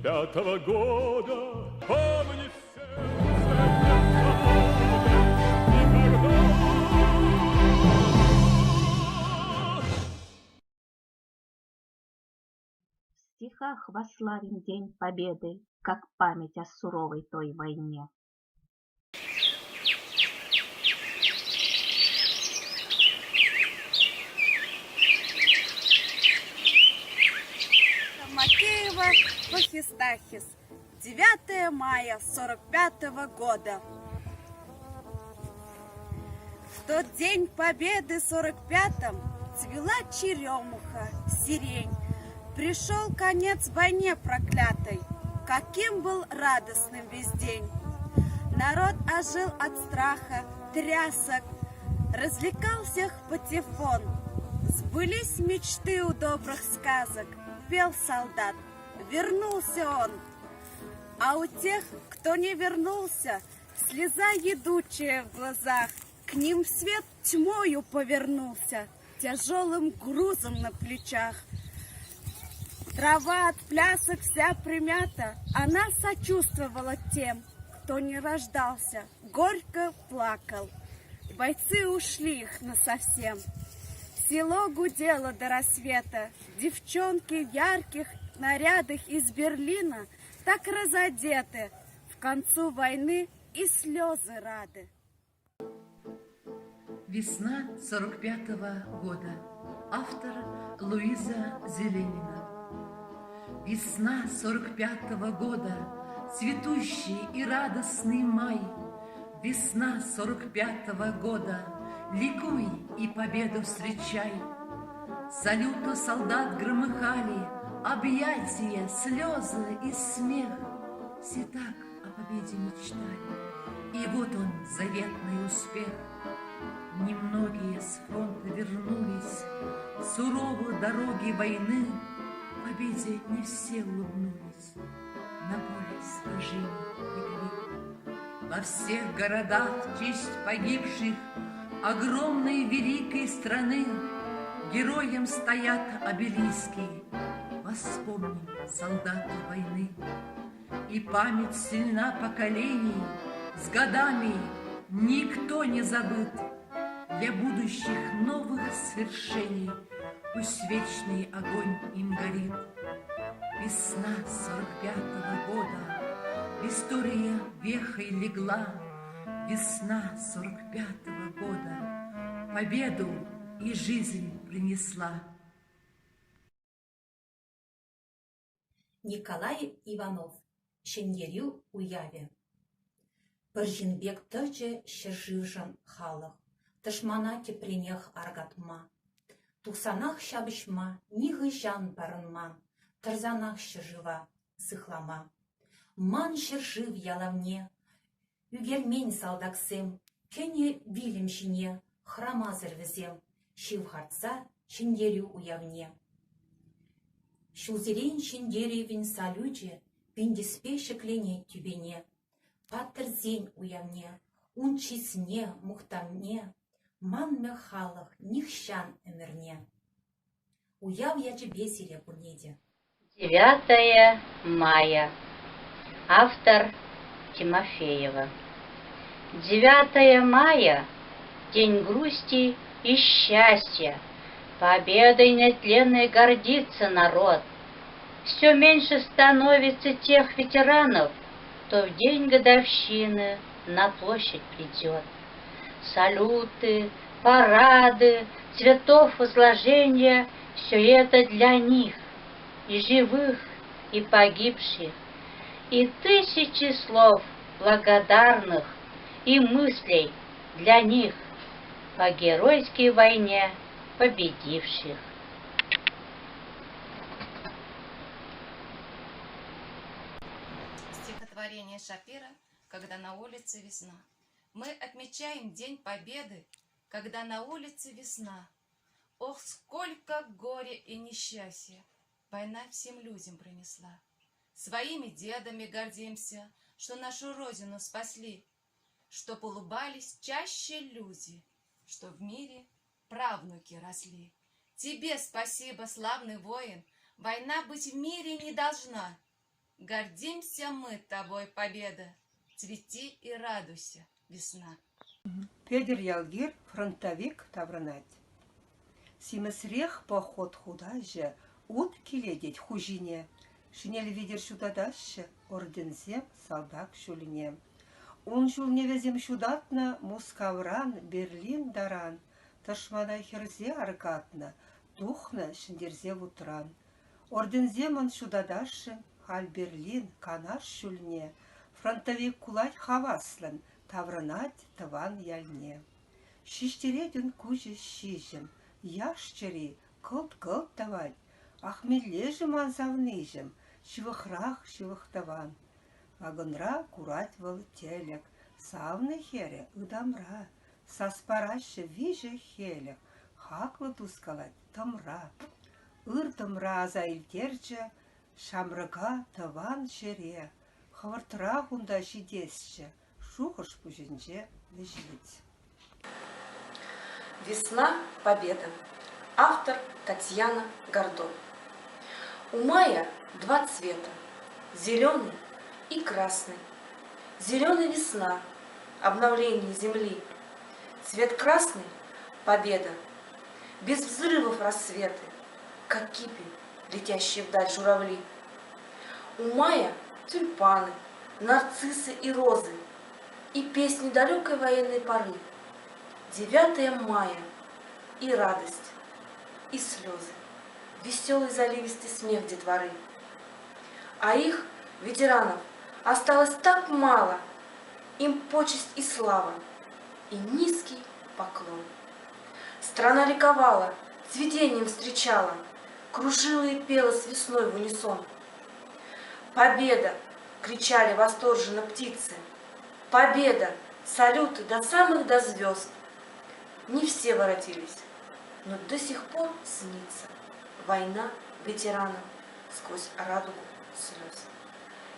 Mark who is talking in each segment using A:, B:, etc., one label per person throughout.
A: 45-го года. Помни сердце,
B: В стихах восславим День Победы, как память о суровой той войне.
C: Макеева Бахистахис. 9 мая 45-го года. В тот день Победы 45-м цвела черемуха, сирень. Пришел конец войне проклятой, каким был радостным весь день. Народ ожил от страха, трясок, развлекал всех патефон. Сбылись мечты у добрых сказок, пел солдат, вернулся он. А у тех, кто не вернулся, слеза едучая в глазах, к ним свет тьмою повернулся, тяжелым грузом на плечах. Трава от плясок вся примята, она сочувствовала тем, кто не рождался, горько плакал. Бойцы ушли их насовсем. Село гудело до рассвета, девчонки в ярких нарядах из Берлина так разодеты, в концу войны и слезы рады.
D: Весна 45-го года. Автор Луиза Зеленина. Весна 45-го года, цветущий и радостный май. Весна 45-го года, ликуй и победу встречай. Салюту солдат громыхали, объятия, слезы и смех. Все так о победе мечтали, и вот он, заветный успех. Немногие с фронта вернулись, сурово дороги войны, победе не все улыбнулись, на поле сражений легли. Во всех городах в честь погибших огромной великой страны героям стоят обелиски. Воспомним солдаты войны. И память сильна поколений, с годами никто не забыт. Для будущих новых свершений пусть вечный огонь им горит. Весна 45-го года, история вехой легла. Весна 45-го года, победу и жизнь принесла.
E: Николай Иванов. Шендерю уяве. Біржінбек тәжі шыржывжын халық. Тышмана тепренех аргатма. Тухсанах шабышма, нихы жан барынман. Тарзанах шыржыва, сыхлама. Ман шыржыв ялавне. Үгермен салдаксем. Кене вилім жіне, храма зірвізем. Шивхартса шендерю уявне. Шузерен шендеревін салюче, пиндеспе шеклене тюбене. Паттыр зень уявне, ун чисне, мухтамне, ман мехалах, нихщан эмерне. Уяв яче бесиле бурнеде.
F: 9 мая. Автор Тимофеева. 9 мая – день грусти и счастья. Победой нетленной гордится народ. Все меньше становится тех ветеранов, кто в день годовщины на площадь придет. Салюты, парады, цветов возложения – все это для них, и живых, и погибших, и тысячи слов благодарных и мыслей для них по геройской войне победивших.
G: Стихотворение Шапира «Когда на улице весна». Мы отмечаем День Победы, когда на улице весна. Ох, сколько горя и несчастья война всем людям принесла. Своими дедами гордимся, что нашу родину спасли, чтоб улыбались чаще люди, что в мире правнуки росли. Тебе спасибо, славный воин, война быть в мире не должна. Гордимся мы тобой, победа. Цвети и радуйся, весна.
H: Педер ялгир фронтовик таврынать. Симесрех поход худаже, ут киледеть хужине. Шинель видер шудадаше, ордензем солдат шулине. Он жулне везем шудатна, Мускавран, Берлин даран. Ташмана херзе аркатна, тухна шиндерзе утран. Ордензем он шудадаше, халь Берлин, канаш шульне. Фронтовик кулать хаваслан, таврынать таван яльне. Шиштереден куже шижем, яшчери, кылт-кылт давать. Ахмележем анзавныжем, шивыхрах шивыхтаван. Вагонра курать вал телек, савны хере ыдамра. Саспараще виже хелек, хаклы тускалать тамра. Ыртымра азайльтерче, шамрыга таван шере. Хавартра хунда шидесче, шухаш пуженче лежить.
I: Весна – победа. Автор Татьяна Гордон. У мая два цвета – зеленый и красный. Зеленый – весна, обновление земли. Цвет красный – победа. Без взрывов рассветы, как кипи, летящие вдаль журавли. У мая тюльпаны, нарциссы и розы, и песни далекой военной поры. 9 мая и радость, и слезы, веселый заливистый смех детворы. А их, ветеранов, осталось так мало, им почесть и слава, и низкий поклон. Страна ликовала, цветением встречала, кружила и пела с весной в унисон. «Победа!» — кричали восторженно птицы. «Победа!» — салюты до самых до звезд. Не все воротились, но до сих пор снится война ветеранам сквозь радугу слез.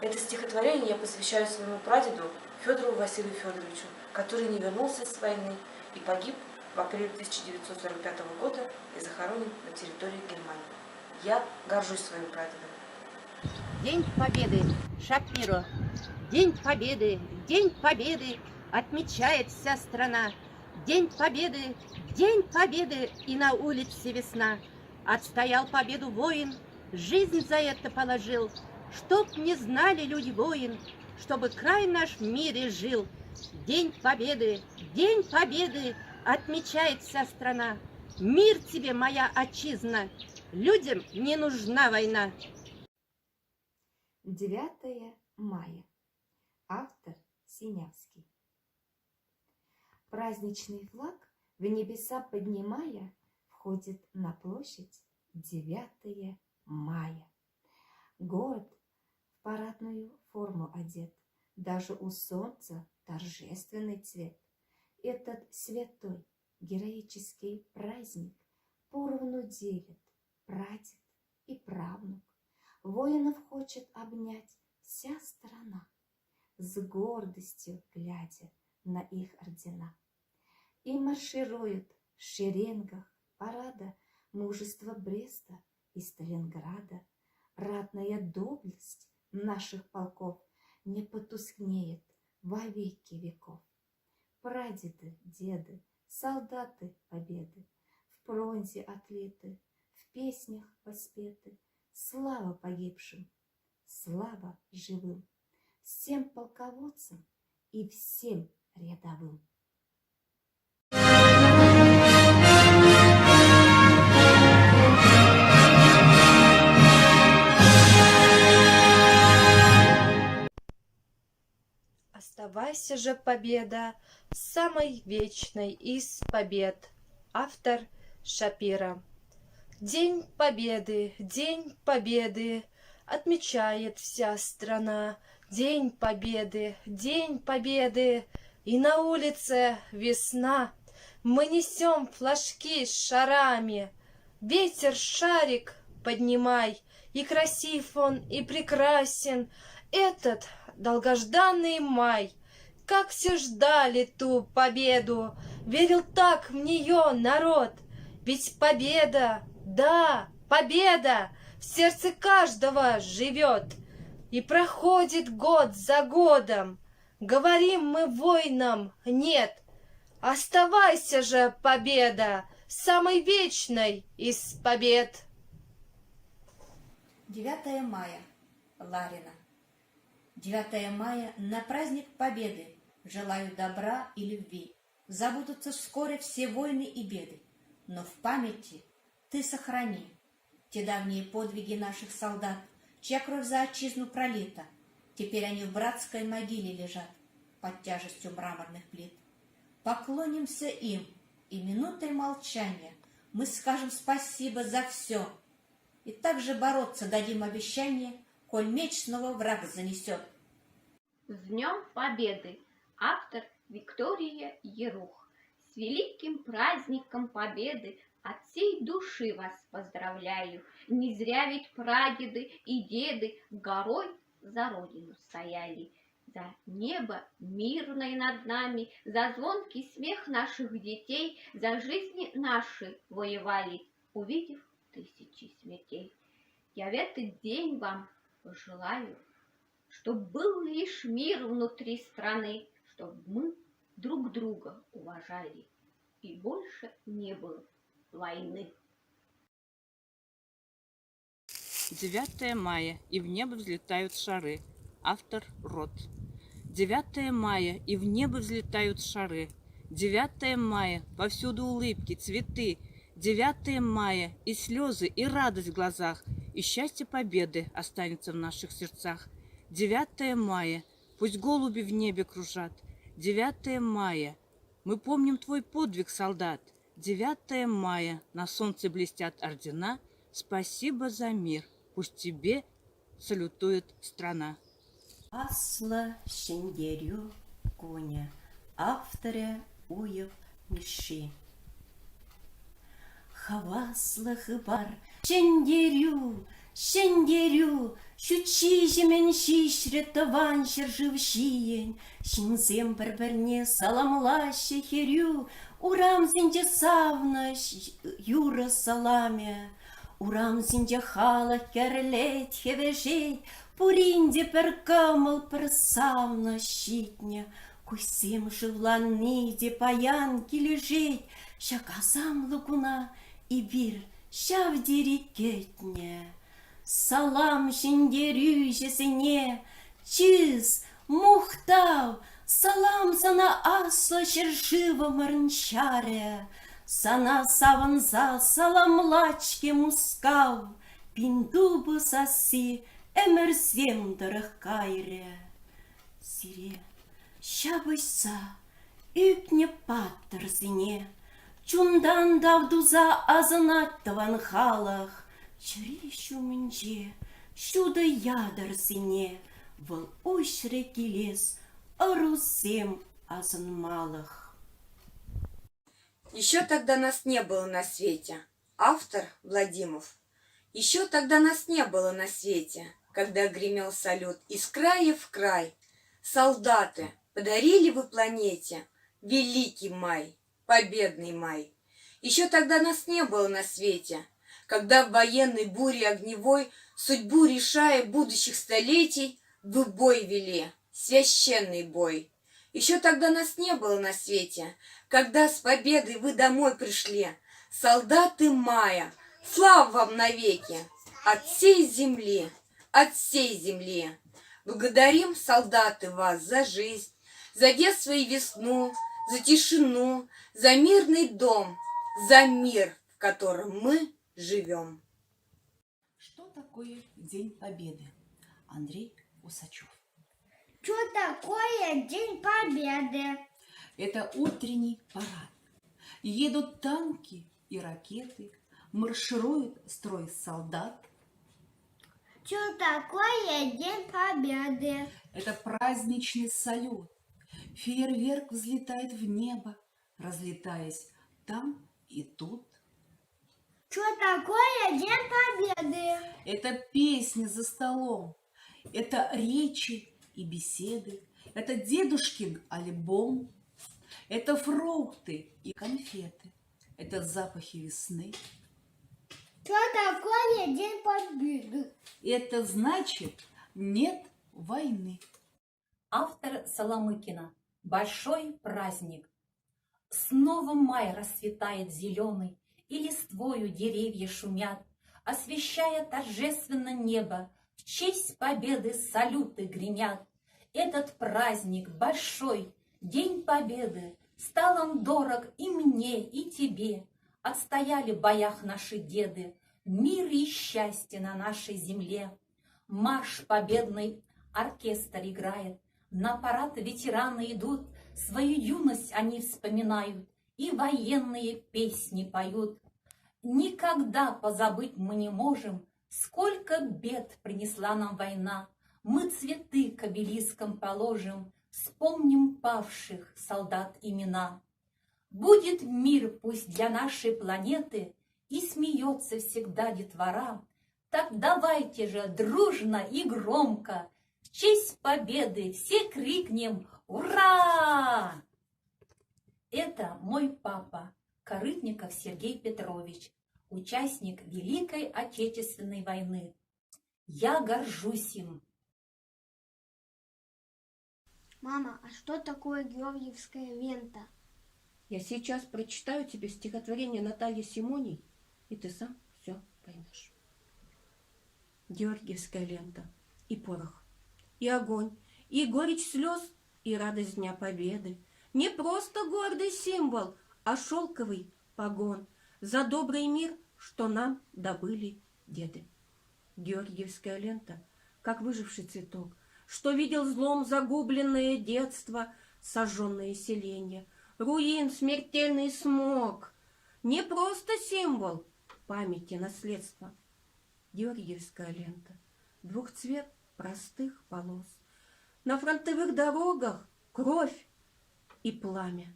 I: Это стихотворение я посвящаю своему прадеду Федору Василию Федоровичу, который не вернулся с войны и погиб в апреле 1945 года и захоронен на территории Германии. Я горжусь своим прадедом.
J: День Победы, Шапиро. День Победы отмечает вся страна. День Победы, и на улице весна. Отстоял победу воин, жизнь за это положил. Чтоб не знали люди воин, чтобы край наш в мире жил. День Победы, отмечает вся страна. Мир тебе, моя отчизна, людям не нужна война.
K: 9 мая. Автор Синявский. Праздничный флаг, в небеса поднимая, входит на площадь 9 мая. Город в парадную форму одет, даже у солнца торжественный цвет. Этот святой героический праздник поровну делит прадед и правнук. Воинов хочет обнять вся страна, с гордостью глядя на их ордена. И маршируют в шеренгах парада мужество Бреста и Сталинграда. Ратная доблесть наших полков не потускнеет во веки веков. Прадеды, деды, солдаты победы в бронзе отлиты, в песнях воспеты. Слава погибшим, слава живым, всем полководцам и всем рядовым.
L: Оставайся же, победа, самой вечной из побед. Автор Шапира. День Победы, отмечает вся страна. День Победы, и на улице весна. Мы несем флажки с шарами. Ветер шарик поднимай, и красив он, и прекрасен этот долгожданный май. Как все ждали ту победу, верил так в нее народ. Ведь победа, да, победа в сердце каждого живет. И проходит год за годом. Говорим мы воинам «нет». Оставайся же, победа, самой вечной из побед.
E: 9 мая. Ларина. 9 мая на праздник Победы. Желаю добра и любви. Забудутся вскоре все войны и беды. Но в памяти ты сохрани те давние подвиги наших солдат, чья кровь за отчизну пролита. Теперь они в братской могиле лежат под тяжестью мраморных плит. Поклонимся им, и минутой молчания мы скажем спасибо за все. И также бороться дадим обещание, коль меч снова враг занесет.
B: С Днем Победы! Автор Виктория Ерух. С великим праздником Победы от всей души вас поздравляю. Не зря ведь прадеды и деды горой за родину стояли. За небо мирное над нами, за звонкий смех наших детей, за жизни наши воевали, увидев тысячи смертей. Я в этот день вам пожелаю, чтоб был лишь мир внутри страны, чтоб мы друг друга уважали и больше не было войны.
M: 9 мая, и в небо взлетают шары. Автор Рот. 9 мая, и в небо взлетают шары. 9 мая, повсюду улыбки, цветы. 9 мая, и слезы, и радость в глазах, и счастье победы останется в наших сердцах. 9 мая, пусть голуби в небе кружат. 9 мая, мы помним твой подвиг, солдат. 9 мая, на солнце блестят ордена. Спасибо за мир, пусть тебе салютует страна.
N: Асла Шендерю Коня. Авторе Уев Миши. Хавасла хыбар Шендерю, Шендерю, Шучи жемен шишре таван шержив шиен, Шинзем бір-бірне саламлаще херю, Урам зенде савна юра саламе, Урам зенде хала керлет хевежет, Пуринде перкамал персавна щитня, Кусим живланиде паянки лежить, Ща казам лугуна и бир, ща в дирикетне. Салам шендерю жесене, чиз, мухтав, салам сана асла шершива мырнчаре, сана саванза саламлачке мускав, пиндубы саси, эмерзем дырыхкайре. Сире, щабыйса, үпне паттырзине, чундан давдуза азанаттыван халах, Чырищу мінже, шуда ядырсине, выл ушре келес, арусем азын малых.
O: Еще тогда нас не было на свете. Автор Владимов. Еще тогда нас не было на свете, когда гремел салют из края в край. Солдаты, подарили вы планете великий май, победный май. Еще тогда нас не было на свете, когда в военной буре огневой, судьбу решая будущих столетий, вы бой вели, священный бой. Еще тогда нас не было на свете, когда с победой вы домой пришли, солдаты мая, слава вам навеки, от всей земли, от всей земли. Благодарим, солдаты, вас за жизнь, за детство и весну, за тишину, за мирный дом, за мир, в котором мы живем.
P: Что такое День Победы? Андрей Усачев.
Q: Что такое День Победы?
P: Это утренний парад. Едут танки и ракеты, марширует строй солдат.
Q: Что такое День Победы?
P: Это праздничный салют. Фейерверк взлетает в небо, разлетаясь там и тут.
Q: Что такое День Победы?
P: Это песни за столом, это речи и беседы, это дедушкин альбом, это фрукты и конфеты, это запахи весны.
Q: Что такое День Победы?
P: Это значит нет войны.
R: Автор Соломыкина. Большой праздник. Снова май расцветает зеленый, и листвою деревья шумят, освещая торжественно небо, в честь победы салюты гремят. Этот праздник большой, День Победы, стал он дорог и мне, и тебе. Отстояли в боях наши деды мир и счастье на нашей земле. Марш победный оркестр играет, на парад ветераны идут, свою юность они вспоминают и военные песни поют. Никогда позабыть мы не можем, сколько бед принесла нам война. Мы цветы к обелискам положим, вспомним павших солдат имена. Будет мир пусть для нашей планеты, и смеется всегда детвора. Так давайте же дружно и громко в честь победы все крикнем «Ура!». Это мой папа, Корытников Сергей Петрович, участник Великой Отечественной войны. Я горжусь им.
Q: Мама, а что такое Георгиевская лента?
J: Я сейчас прочитаю тебе стихотворение Натальи Симоней, и ты сам все поймешь. Георгиевская лента и порох, и огонь, и горечь слез, и радость Дня Победы. Не просто гордый символ, а шелковый погон за добрый мир, что нам добыли деды. Георгиевская лента, как выживший цветок, что видел злом загубленное детство, сожженное селенье, руин, смертельный смог. Не просто символ памяти, наследства. Георгиевская лента, двухцвет простых полос. На фронтовых дорогах кровь и пламя,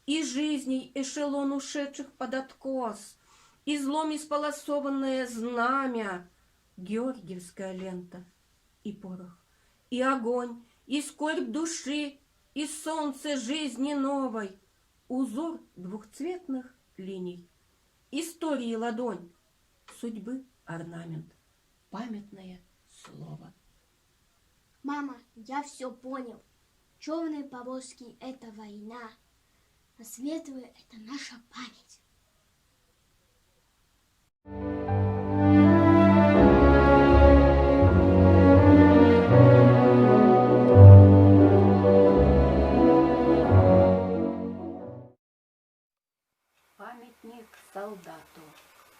J: и жизней эшелон ушедших под откос, и злом исполосованное знамя. Георгиевская лента и порох, и огонь, и скорбь души, и солнце жизни новой, узор двухцветных линий, истории ладонь, судьбы орнамент, памятное слово.
Q: Мама, я все понял. Черные повозки — это война, а светлые — это наша память.
S: Памятник солдату.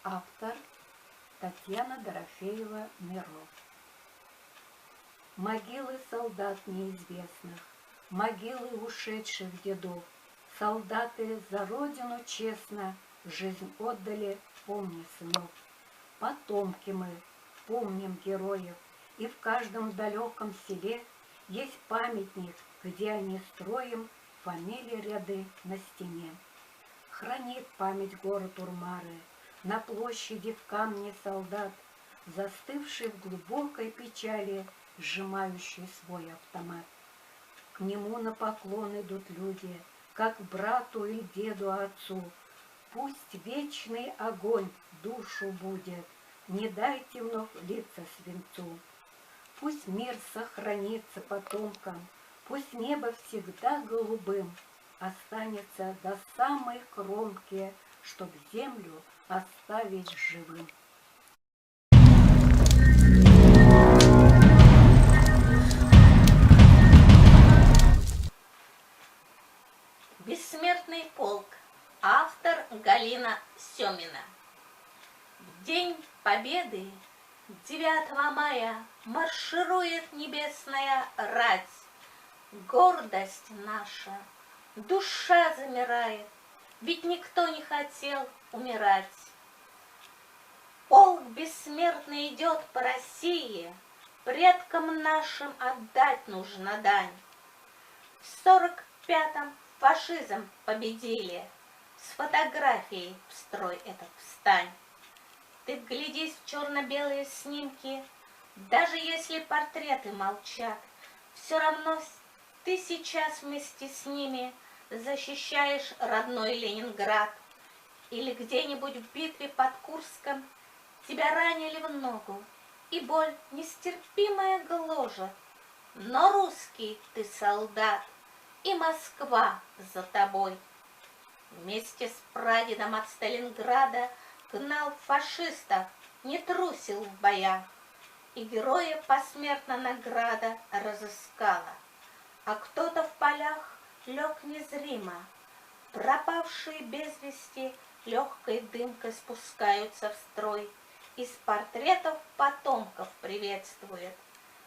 S: Автор Татьяна Дорофеева-Миро. Могилы солдат неизвестных, могилы ушедших дедов. Солдаты за родину честно жизнь отдали, помни, сынов. Потомки мы, помним героев, и в каждом далеком селе есть памятник, где они строим фамилии ряды на стене. Хранит память город Урмары, на площади в камне солдат, застывший в глубокой печали, сжимающий свой автомат. К нему на поклон идут люди, как брату или деду отцу. Пусть вечный огонь душу будет, не дайте вновь литься свинцу. Пусть мир сохранится потомкам, пусть небо всегда голубым останется до самой кромки, чтоб землю оставить живым.
F: Бессмертный полк. Автор Галина Семина. В День Победы 9 мая марширует небесная рать. Гордость наша, душа замирает, ведь никто не хотел умирать. Полк бессмертный идет по России, предкам нашим отдать нужно дань. В 45-м фашизм победили, с фотографией в строй этот встань. Ты вглядись в черно-белые снимки, даже если портреты молчат, все равно ты сейчас вместе с ними защищаешь родной Ленинград. Или где-нибудь в битве под Курском тебя ранили в ногу, и боль нестерпимая гложет. Но русский ты солдат, и Москва за тобой. Вместе с прадедом от Сталинграда гнал фашистов, не трусил в боях, и героя посмертно награда разыскала. А кто-то в полях лег незримо, пропавшие без вести легкой дымкой спускаются в строй, из портретов потомков приветствует.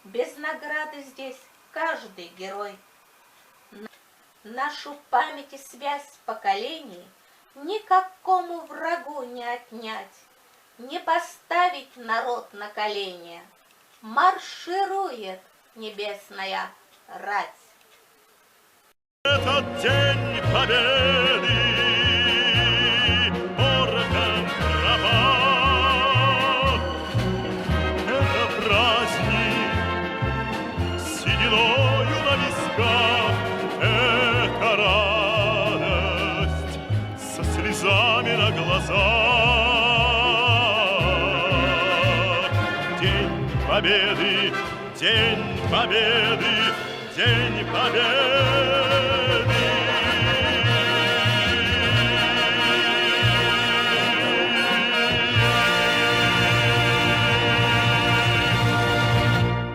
F: Без награды здесь каждый герой. Нашу память и связь поколений никакому врагу не отнять, не поставить народ на колени. Марширует небесная рать.
A: Этот день победы оркам пропал. Это праздник сединою на висках, это радость со слезами на глазах. День победы, день победы, день победы.